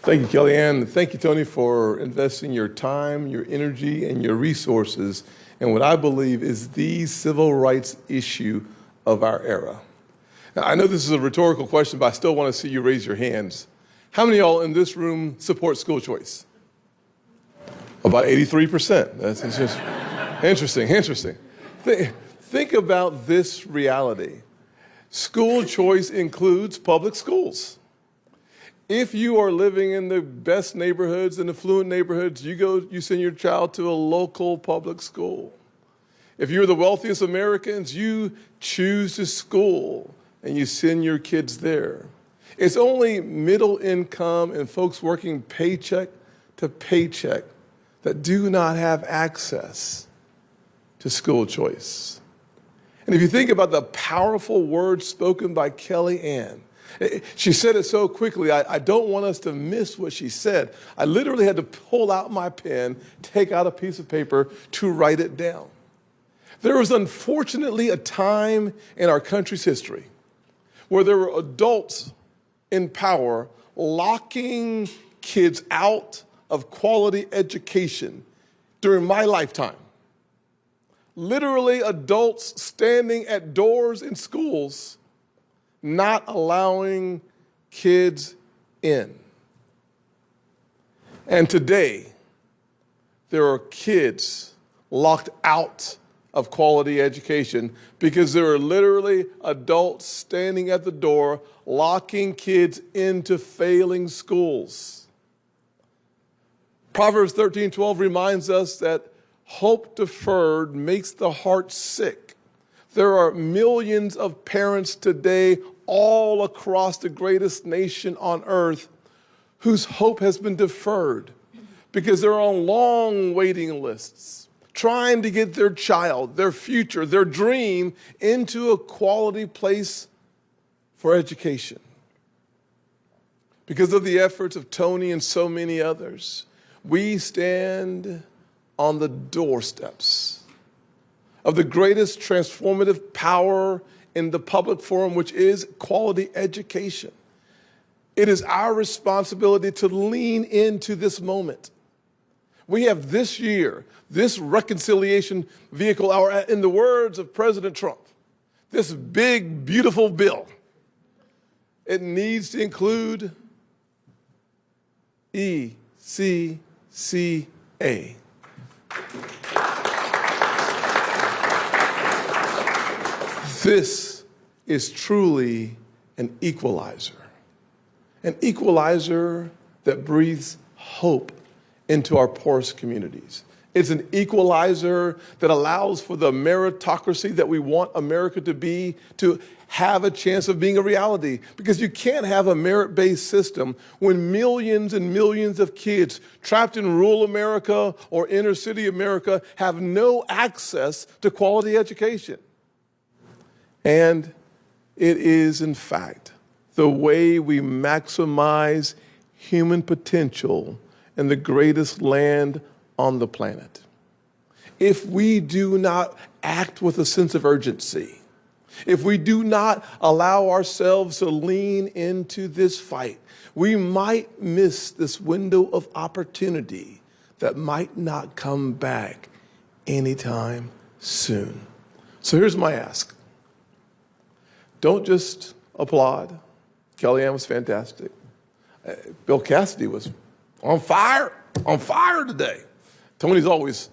Thank you, Kellyanne. Thank you, Tony, for investing your time, your energy, and your resources in what I believe is the civil rights issue of our era. Now, I know this is a rhetorical question, but I still want to see you raise your hands. How many of y'all in this room support school choice? About 83%. That's just interesting. Think about this reality. School choice includes public schools. If you are living in the best neighborhoods and affluent neighborhoods, you send your child to a local public school. If you're the wealthiest Americans, you choose a school and you send your kids there. It's only middle income and folks working paycheck to paycheck that do not have access to school choice. And if you think about the powerful words spoken by Kellyanne, she said it so quickly, I don't want us to miss what she said. I literally had to pull out my pen, take out a piece of paper to write it down. There was unfortunately a time in our country's history where there were adults in power locking kids out of quality education during my lifetime. Literally adults standing at doors in schools not allowing kids in. And today, there are kids locked out of quality education because there are literally adults standing at the door locking kids into failing schools. Proverbs 13:12 reminds us that hope deferred makes the heart sick. There are millions of parents today all across the greatest nation on earth whose hope has been deferred because they're on long waiting lists, trying to get their child, their future, their dream into a quality place for education. Because of the efforts of Tony and so many others, we stand on the doorsteps of the greatest transformative power in the public forum, which is quality education. It is our responsibility to lean into this moment. We have this year, this reconciliation vehicle, in the words of President Trump, this big, beautiful bill. It needs to include ECCA. This is truly an equalizer that breathes hope into our poorest communities. It's an equalizer that allows for the meritocracy that we want America to be, to have a chance of being a reality. Because you can't have a merit-based system when millions and millions of kids trapped in rural America or inner city America have no access to quality education. And it is, in fact, the way we maximize human potential in the greatest land on the planet. If we do not act with a sense of urgency, if we do not allow ourselves to lean into this fight, we might miss this window of opportunity that might not come back anytime soon. So here's my ask. Don't just applaud. Kellyanne was fantastic. Bill Cassidy was on fire today. Tony's always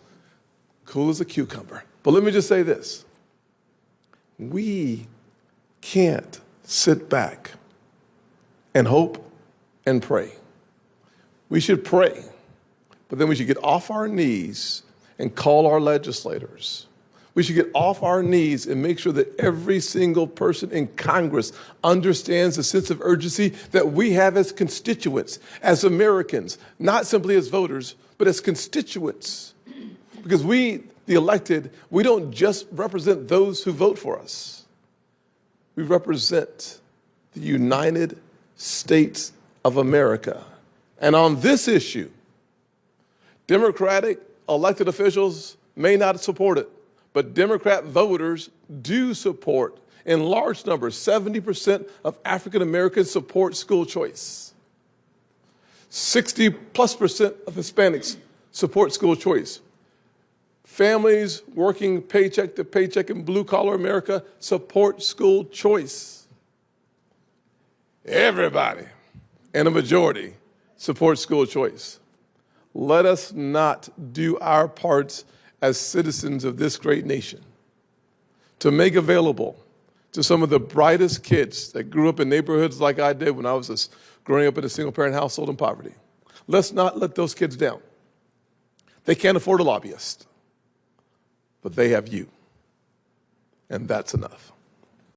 cool as a cucumber. But let me just say this. We can't sit back and hope and pray. We should pray, but then we should get off our knees and call our legislators. We should get off our knees and make sure that every single person in Congress understands the sense of urgency that we have as constituents, as Americans, not simply as voters, but as constituents. Because we, the elected, we don't just represent those who vote for us. We represent the United States of America. And on this issue, Democratic elected officials may not support it, but Democrat voters do support, in large numbers, 70% of African Americans support school choice. 60+% of Hispanics support school choice. Families working paycheck to paycheck in blue-collar America support school choice. Everybody, and a majority, support school choice. Let us not do our parts as citizens of this great nation to make available to some of the brightest kids that grew up in neighborhoods like I did when I was growing up in a single-parent household in poverty. Let's not let those kids down. They can't afford a lobbyist, but they have you, and that's enough.